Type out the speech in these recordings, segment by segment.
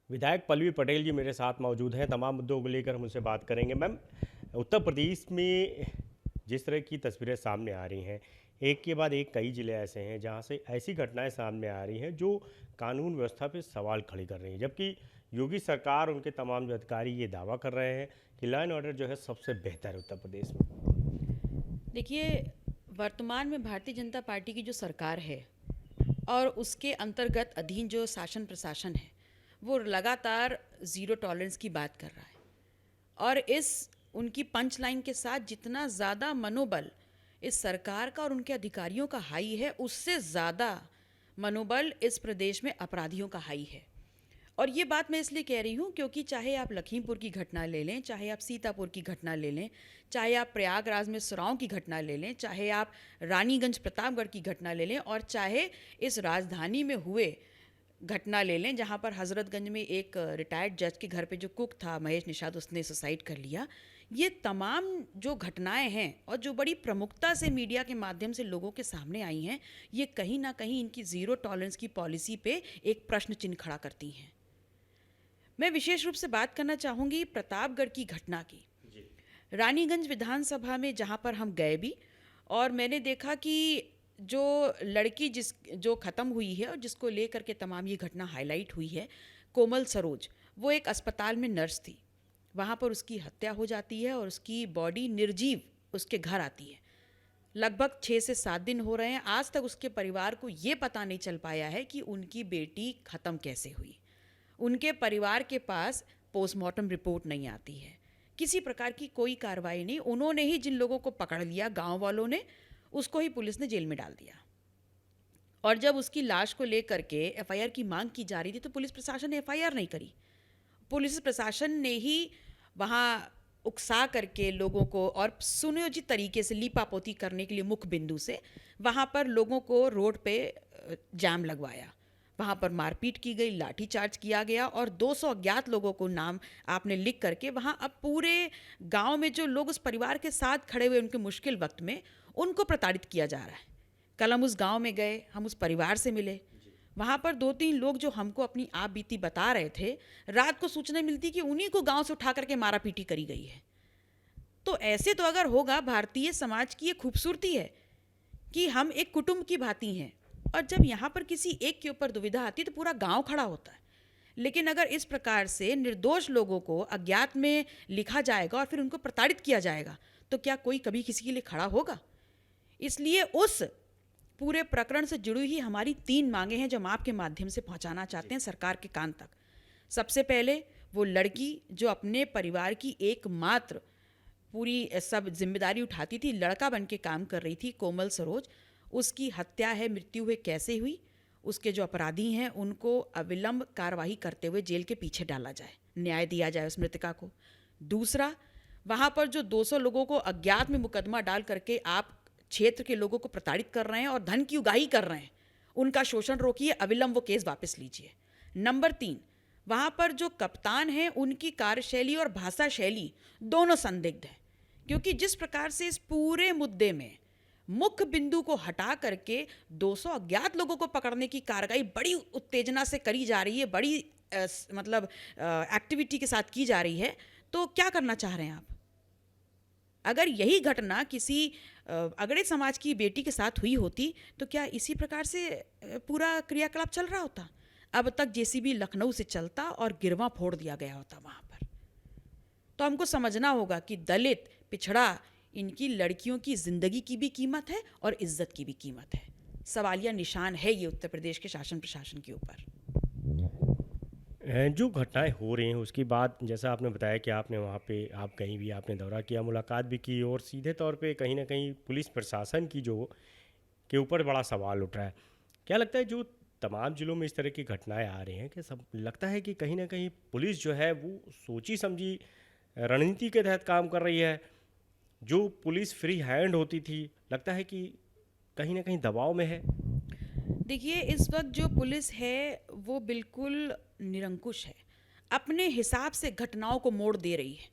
विधायक पल्लवी पटेल जी मेरे साथ मौजूद हैं। तमाम मुद्दों को लेकर हम उनसे बात करेंगे। मैम, उत्तर प्रदेश में जिस तरह की तस्वीरें सामने आ रही हैं, एक के बाद एक कई ज़िले ऐसे हैं जहां से ऐसी घटनाएं सामने आ रही हैं जो कानून व्यवस्था पे सवाल खड़े कर रही हैं, जबकि योगी सरकार, उनके तमाम जो अधिकारी ये दावा कर रहे हैं कि लॉ एंड ऑर्डर जो है सबसे बेहतर है उत्तर प्रदेश में। देखिए, वर्तमान में भारतीय जनता पार्टी की जो सरकार है और उसके अंतर्गत अधीन जो शासन प्रशासन है, वो लगातार ज़ीरो टॉलरेंस की बात कर रहा है। और इस उनकी पंच लाइन के साथ जितना ज़्यादा मनोबल इस सरकार का और उनके अधिकारियों का हाई है, उससे ज़्यादा मनोबल इस प्रदेश में अपराधियों का हाई है। और ये बात मैं इसलिए कह रही हूँ क्योंकि चाहे आप लखीमपुर की घटना ले लें, चाहे आप सीतापुर की घटना ले लें, चाहे आप प्रयागराज में सुराव की घटना ले लें, चाहे आप रानीगंज प्रतापगढ़ की घटना ले लें, और चाहे इस राजधानी में हुए घटना ले लें जहाँ पर हज़रतगंज में एक रिटायर्ड जज के घर पे जो कुक था महेश निषाद, उसने सुसाइड कर लिया। ये तमाम जो घटनाएं हैं और जो बड़ी प्रमुखता से मीडिया के माध्यम से लोगों के सामने आई हैं, ये कहीं ना कहीं इनकी ज़ीरो टॉलरेंस की पॉलिसी पे एक प्रश्न चिन्ह खड़ा करती हैं। मैं विशेष रूप से बात करना चाहूँगी प्रतापगढ़ की घटना की। रानीगंज विधानसभा में जहाँ पर हम गए भी, और मैंने देखा कि जो लड़की जो ख़त्म हुई है और जिसको लेकर के तमाम ये घटना हाईलाइट हुई है, कोमल सरोज, वो एक अस्पताल में नर्स थी। वहाँ पर उसकी हत्या हो जाती है और उसकी बॉडी निर्जीव उसके घर आती है। लगभग 6 से 7 दिन हो रहे हैं, आज तक उसके परिवार को ये पता नहीं चल पाया है कि उनकी बेटी ख़त्म कैसे हुई। उनके परिवार के पास पोस्टमार्टम रिपोर्ट नहीं आती है, किसी प्रकार की कोई कार्रवाई नहीं। उन्होंने ही जिन लोगों को पकड़ लिया, गांव वालों ने, उसको ही पुलिस ने जेल में डाल दिया। और जब उसकी लाश को लेकर के एफआईआर की मांग की जा रही थी तो पुलिस प्रशासन ने एफआईआर नहीं करी। पुलिस प्रशासन ने ही वहाँ उकसा करके लोगों को और सुनियोजित तरीके से लीपापोती करने के लिए मुख्य बिंदु से वहाँ पर लोगों को रोड पे जाम लगवाया। वहाँ पर मारपीट की गई, लाठीचार्ज किया गया और 200 अज्ञात लोगों को नाम आपने लिख करके वहाँ अब पूरे गांव में जो लोग उस परिवार के साथ खड़े हुए उनके मुश्किल वक्त में, उनको प्रताड़ित किया जा रहा है। कल हम उस गांव में गए, हम उस परिवार से मिले। वहाँ पर 2-3 लोग जो हमको अपनी आप बीती बता रहे थे, रात को सूचना मिलती कि उन्हीं को गांव से उठा करके मारा पीटी करी गई है। तो ऐसे तो अगर होगा, भारतीय समाज की ये खूबसूरती है कि हम एक कुटुंब की भांति हैं, और जब यहाँ पर किसी एक के ऊपर दुविधा आती है तो पूरा गांव खड़ा होता है। लेकिन अगर इस प्रकार से निर्दोष लोगों को अज्ञात में लिखा जाएगा और फिर उनको प्रताड़ित किया जाएगा, तो क्या कोई कभी किसी के लिए खड़ा होगा? इसलिए उस पूरे प्रकरण से जुड़ी हुई हमारी 3 मांगे हैं जो हम आपके माध्यम से पहुंचाना चाहते हैं सरकार के कान तक। सबसे पहले, वो लड़की जो अपने परिवार की एकमात्र पूरी सब जिम्मेदारी उठाती थी, लड़का बन के काम कर रही थी, कोमल सरोज, उसकी हत्या है, मृत्यु हुई कैसे हुई, उसके जो अपराधी हैं उनको अविलंब कार्रवाई करते हुए जेल के पीछे डाला जाए, न्याय दिया जाए उस मृतका को। दूसरा, वहाँ पर जो 200 लोगों को अज्ञात में मुकदमा डाल करके आप क्षेत्र के लोगों को प्रताड़ित कर रहे हैं और धन की उगाही कर रहे हैं, उनका शोषण रोकिए, अविलंब वो केस वापस लीजिए। नंबर 3, वहाँ पर जो कप्तान हैं उनकी कार्यशैली और भाषा शैली दोनों संदिग्ध हैं, क्योंकि जिस प्रकार से इस पूरे मुद्दे में मुख्य बिंदु को हटा करके 200 अज्ञात लोगों को पकड़ने की कार्रवाई बड़ी उत्तेजना से करी जा रही है, बड़ी एक्टिविटी के साथ की जा रही है, तो क्या करना चाह रहे हैं आप? अगर यही घटना किसी अगड़े समाज की बेटी के साथ हुई होती तो क्या इसी प्रकार से पूरा क्रियाकलाप चल रहा होता? अब तक जेसीबी लखनऊ से चलता और गिरवा फोड़ दिया गया होता वहाँ पर। तो हमको समझना होगा कि दलित, पिछड़ा, इनकी लड़कियों की ज़िंदगी की भी कीमत है और इज्जत की भी कीमत है। सवालिया निशान है ये उत्तर प्रदेश के शासन प्रशासन के ऊपर। जो घटनाएं हो रही हैं उसकी बात, जैसा आपने बताया कि आपने वहाँ पे आप कहीं भी आपने दौरा किया, मुलाकात भी की, और सीधे तौर पे कहीं ना कहीं पुलिस प्रशासन की जो के ऊपर बड़ा सवाल उठ रहा है। क्या लगता है जो तमाम ज़िलों में इस तरह की घटनाएं आ रही हैं, कि सब लगता है कि कहीं ना कहीं पुलिस जो है वो सोची समझी रणनीति के तहत काम कर रही है? जो पुलिस फ्री हैंड होती थी, लगता है कि कहीं ना कहीं दबाव में है। देखिए, इस वक्त जो पुलिस है वो बिल्कुल निरंकुश है, अपने हिसाब से घटनाओं को मोड़ दे रही है।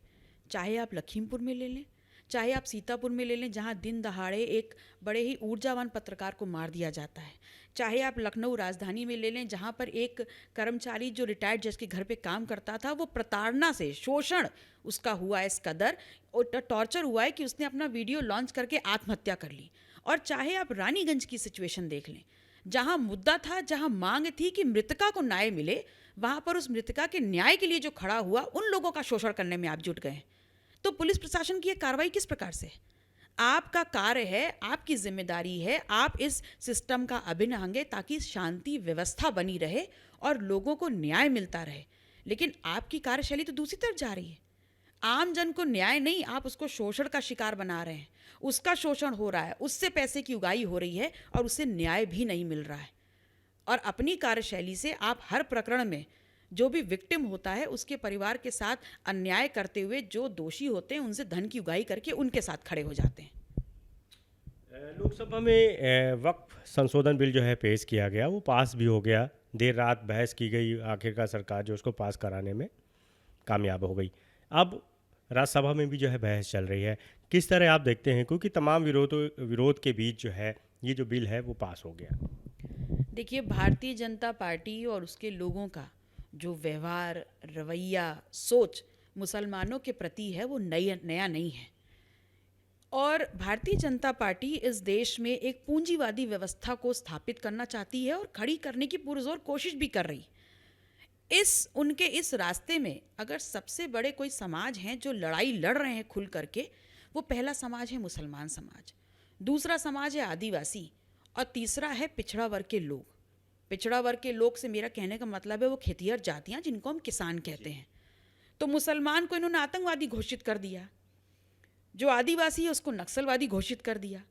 चाहे आप लखीमपुर में ले लें, चाहे आप सीतापुर में ले लें, जहां दिन दहाड़े एक बड़े ही ऊर्जावान पत्रकार को मार दिया जाता है, चाहे आप लखनऊ राजधानी में ले लें, जहां पर एक कर्मचारी जो रिटायर्ड जज के घर पे काम करता था, वो प्रताड़ना से, शोषण उसका हुआ है इस कदर, और टॉर्चर हुआ है कि उसने अपना वीडियो लॉन्च करके आत्महत्या कर ली। और चाहे आप रानीगंज की सिचुएशन देख लें, जहां मुद्दा था, जहां मांग थी कि मृतका को न्याय मिले, वहां पर उस मृतका के न्याय के लिए जो खड़ा हुआ, उन लोगों का शोषण करने में आप जुट गए। तो पुलिस प्रशासन की ये कार्रवाई किस प्रकार से? आपका कार्य है, आपकी जिम्मेदारी है, आप इस सिस्टम का अभिन्न अंग है ताकि शांति व्यवस्था बनी रहे और लोगों को न्याय मिलता रहे। लेकिन आपकी कार्यशैली तो दूसरी तरफ जा रही है। आम जन को न्याय नहीं, आप उसको शोषण का शिकार बना रहे हैं। उसका शोषण हो रहा है, उससे पैसे की उगाही हो रही है और उसे न्याय भी नहीं मिल रहा है। और अपनी कार्यशैली से आप हर प्रकरण में जो भी विक्टिम होता है, उसके परिवार के साथ अन्याय करते हुए जो दोषी होते हैं, उनसे धन की उगाही करके उनके साथ खड़े हो जाते हैं। लोकसभा में वक्फ संशोधन बिल जो है पेश किया गया, वो पास भी हो गया। देर रात बहस की गई, आखिरकार सरकार जो उसको पास कराने में कामयाब हो गई। अब राज्यसभा में भी जो है बहस चल रही है। किस तरह आप देखते हैं, क्योंकि तमाम विरोध के बीच जो है ये जो बिल है वो पास हो गया? देखिए, भारतीय जनता पार्टी और उसके लोगों का जो व्यवहार, रवैया, सोच मुसलमानों के प्रति है, वो नया नहीं है। और भारतीय जनता पार्टी इस देश में एक पूंजीवादी व्यवस्था को स्थापित करना चाहती है और खड़ी करने की पुरजोर कोशिश भी कर रही। उनके इस रास्ते में अगर सबसे बड़े कोई समाज हैं जो लड़ाई लड़ रहे हैं खुल करके, वो पहला समाज है मुसलमान समाज, दूसरा समाज है आदिवासी, और तीसरा है पिछड़ा वर्ग के लोग। पिछड़ा वर्ग के लोग से मेरा कहने का मतलब है वो खेतिहर जातियां, जिनको हम किसान कहते हैं। तो मुसलमान को इन्होंने आतंकवादी घोषित कर दिया, जो आदिवासी है उसको नक्सलवादी घोषित कर दिया,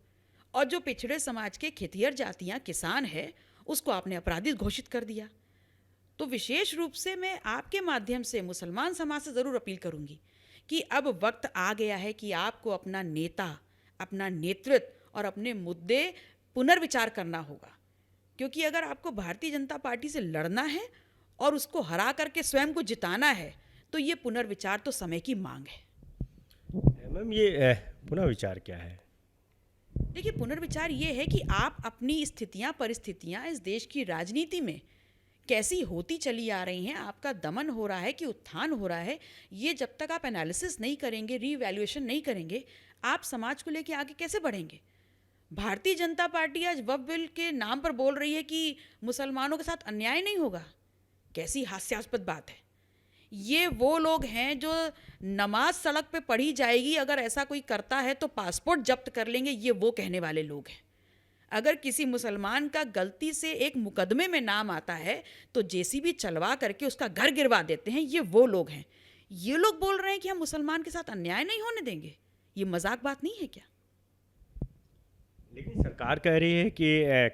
और जो पिछड़े समाज के खेतिहर जातियां किसान है उसको आपने अपराधी घोषित कर दिया। तो विशेष रूप से मैं आपके माध्यम से मुसलमान समाज से ज़रूर अपील करूंगी कि अब वक्त आ गया है कि आपको अपना नेता, अपना नेतृत्व और अपने मुद्दे पुनर्विचार करना होगा। क्योंकि अगर आपको भारतीय जनता पार्टी से लड़ना है और उसको हरा करके स्वयं को जिताना है, तो ये पुनर्विचार तो समय की मांग है। मैम, ये पुनर्विचार क्या है? देखिए, पुनर्विचार ये है कि आप अपनी स्थितियां, परिस्थितियां इस देश की राजनीति में कैसी होती चली आ रही हैं, आपका दमन हो रहा है कि उत्थान हो रहा है, ये जब तक आप एनालिसिस नहीं करेंगे, रीवैल्यूएशन नहीं करेंगे, आप समाज को लेके आगे कैसे बढ़ेंगे? भारतीय जनता पार्टी आज वक्फ बिल के नाम पर बोल रही है कि मुसलमानों के साथ अन्याय नहीं होगा। कैसी हास्यास्पद बात है। ये वो लोग हैं जो नमाज सड़क पे पढ़ी जाएगी, अगर ऐसा कोई करता है तो पासपोर्ट जब्त कर लेंगे, ये वो कहने वाले लोग हैं। अगर किसी मुसलमान का गलती से एक मुकदमे में नाम आता है तो जेसीबी चलवा करके उसका घर गिरवा देते हैं, ये वो लोग हैं। ये लोग बोल रहे हैं कि हम मुसलमान के साथ अन्याय नहीं होने देंगे। ये मजाक बात नहीं है क्या? लेकिन सरकार कह रही है कि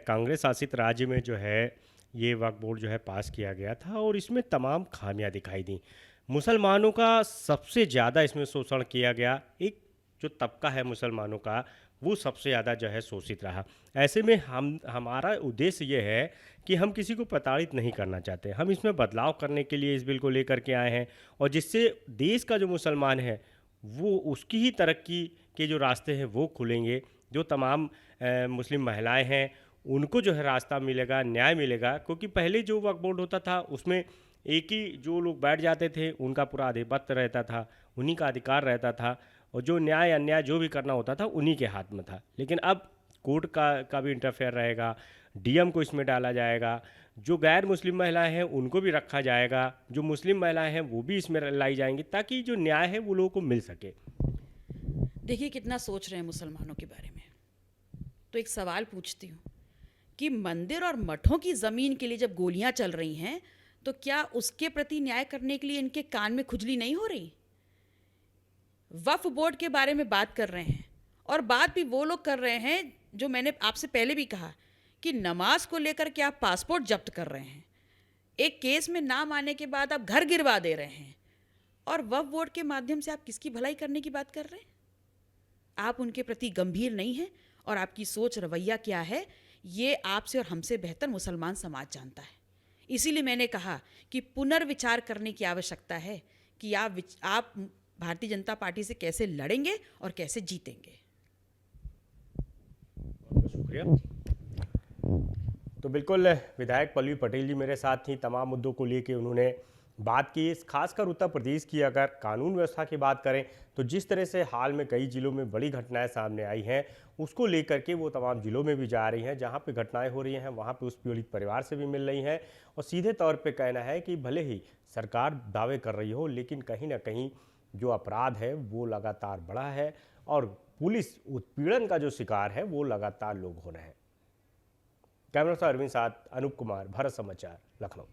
कांग्रेस शासित राज्य में जो है ये वक्फ बोर्ड जो है पास किया गया था और इसमें तमाम खामियां दिखाई दी। मुसलमानों का सबसे ज़्यादा इसमें शोषण किया गया। एक जो तबका है मुसलमानों का, वो सबसे ज़्यादा जो है शोषित रहा। ऐसे में हमारा उद्देश्य ये है कि हम किसी को प्रताड़ित नहीं करना चाहते। हम इसमें बदलाव करने के लिए इस बिल को लेकर के आए हैं, और जिससे देश का जो मुसलमान है वो उसकी ही तरक्की के जो रास्ते हैं वो खुलेंगे। जो तमाम मुस्लिम महिलाएं हैं उनको जो है रास्ता मिलेगा, न्याय मिलेगा। क्योंकि पहले जो वक्फ बोर्ड होता था उसमें एक ही जो लोग बैठ जाते थे उनका पूरा आधिपत्य रहता था, उन्हीं का अधिकार रहता था, और जो न्याय अन्याय जो भी करना होता था उन्हीं के हाथ में था। लेकिन अब कोर्ट का भी इंटरफेयर रहेगा, डीएम को इसमें डाला जाएगा, जो गैर मुस्लिम महिलाएं हैं उनको भी रखा जाएगा, जो मुस्लिम महिलाएं हैं वो भी इसमें लाई जाएंगी, ताकि जो न्याय है वो लोगों को मिल सके। देखिए कितना सोच रहे हैं मुसलमानों के बारे में। तो एक सवाल पूछती हूँ कि मंदिर और मठों की ज़मीन के लिए जब गोलियां चल रही हैं, तो क्या उसके प्रति न्याय करने के लिए इनके कान में खुजली नहीं हो रही? वक्फ बोर्ड के बारे में बात कर रहे हैं, और बात भी वो लोग कर रहे हैं जो मैंने आपसे पहले भी कहा कि नमाज को लेकर के आप पासपोर्ट जब्त कर रहे हैं, एक केस में नाम आने के बाद आप घर गिरवा दे रहे हैं, और वक्फ बोर्ड के माध्यम से आप किसकी भलाई करने की बात कर रहे हैं? आप उनके प्रति गंभीर नहीं हैं, और आपकी सोच रवैया क्या है ये आपसे और हमसे बेहतर मुसलमान समाज जानता है। इसीलिए मैंने कहा कि पुनर्विचार करने की आवश्यकता है कि आप भारतीय जनता पार्टी से कैसे लड़ेंगे और कैसे जीतेंगे। बहुत शुक्रिया। तो बिल्कुल विधायक पल्लवी पटेल जी मेरे साथ थी, तमाम मुद्दों को लेके उन्होंने बात की। खासकर उत्तर प्रदेश की अगर कानून व्यवस्था की बात करें तो जिस तरह से हाल में कई जिलों में बड़ी घटनाएं सामने आई हैं, उसको लेकर के वो तमाम जिलों में भी जा रही हैं जहां पे घटनाएं हो रही हैं, वहां पे उस पीड़ित परिवार से भी मिल रही हैं और सीधे तौर पे कहना है कि भले ही सरकार दावे कर रही हो, लेकिन कहीं ना कहीं जो अपराध है वो लगातार बढ़ा है और पुलिस उत्पीड़न का जो शिकार है वो लगातार लोग हो रहे हैं। कैमरा पर्सन अरविंद साथ अनूप कुमार, भारत समाचार, लखनऊ।